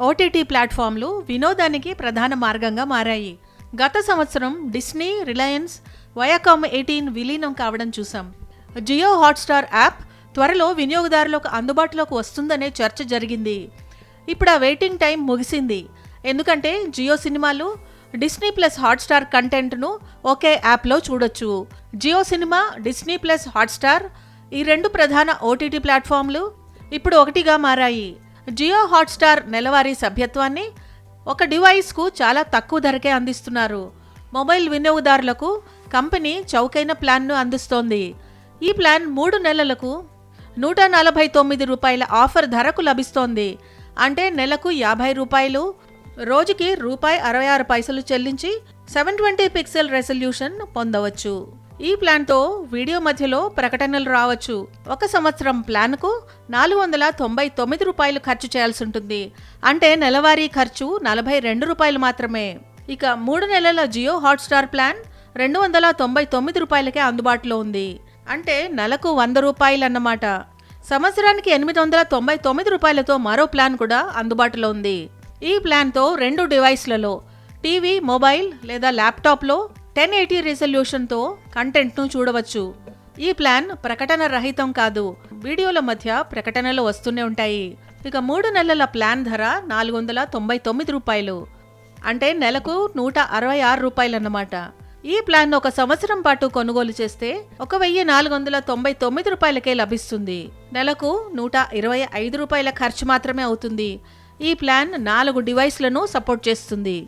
OTT ప్లాట్ఫామ్లు వినోదానికి ప్రధాన మార్గంగా మారాయి. గత సంవత్సరం డిస్నీ, రిలయన్స్, వయాకామ్ 18 విలీనం కావడం చూసాం. జియో హాట్స్టార్ యాప్ త్వరలో వినియోగదారులకు అందుబాటులోకి వస్తుందనే చర్చ జరిగింది. ఇప్పుడు ఆ వెయిటింగ్ టైం ముగిసింది. ఎందుకంటే జియో సినిమాలు, డిస్నీ ప్లస్ హాట్స్టార్ కంటెంట్ను ఒకే యాప్లో చూడొచ్చు. Jio cinema, Disney plus Hotstar ఈ 2 ప్రధాన ఓటీటీ ప్లాట్ఫామ్లు ఇప్పుడు ఒకటిగా మారాయి. జియో హాట్స్టార్ నెలవారీ సభ్యత్వాన్ని ఒక డివైస్కు చాలా తక్కువ ధరకే అందిస్తున్నారు. మొబైల్ వినియోగదారులకు కంపెనీ చౌకైన ప్లాన్ను అందిస్తోంది. ఈ ప్లాన్ 3 నెలలకు ₹149 ఆఫర్ ధరకు లభిస్తోంది. అంటే నెలకు ₹50, రోజుకి ₹66 చెల్లించి 720 పిక్సెల్ రెజల్యూషన్ పొందవచ్చు. ఈ ప్లాన్తో వీడియో మధ్యలో ప్రకటనలు రావచ్చు. 1 సంవత్సరం ప్లాన్కు ₹499 ఖర్చు చేయాల్సి ఉంటుంది. అంటే నెలవారీ ఖర్చు ₹42 మాత్రమే. ఇక 3 నెలల జియో హాట్స్టార్ ప్లాన్ ₹299కే అందుబాటులో ఉంది. అంటే నెలకు ₹100 అన్నమాట. సంవత్సరానికి ₹899తో మరో ప్లాన్ కూడా అందుబాటులో ఉంది. ఈ ప్లాన్తో 2 డివైస్లలో టీవీ, మొబైల్ లేదా ల్యాప్టాప్లో 1080 రెజల్యూషన్తో కంటెంట్ను చూడవచ్చు. ఈ ప్లాన్ ప్రకటన రహితం కాదు. వీడియోల మధ్య ప్రకటనలు వస్తూనే ఉంటాయి. ఇక 3 నెలల ప్లాన్ ధర ₹499. అంటే నెలకు ₹166 అన్నమాట. ఈ ప్లాన్ 1 సంవత్సరం పాటు కొనుగోలు చేస్తే ₹1499కే లభిస్తుంది. నెలకు ₹125 ఖర్చు మాత్రమే అవుతుంది. ఈ ప్లాన్ 4 డివైస్లను సపోర్ట్ చేస్తుంది.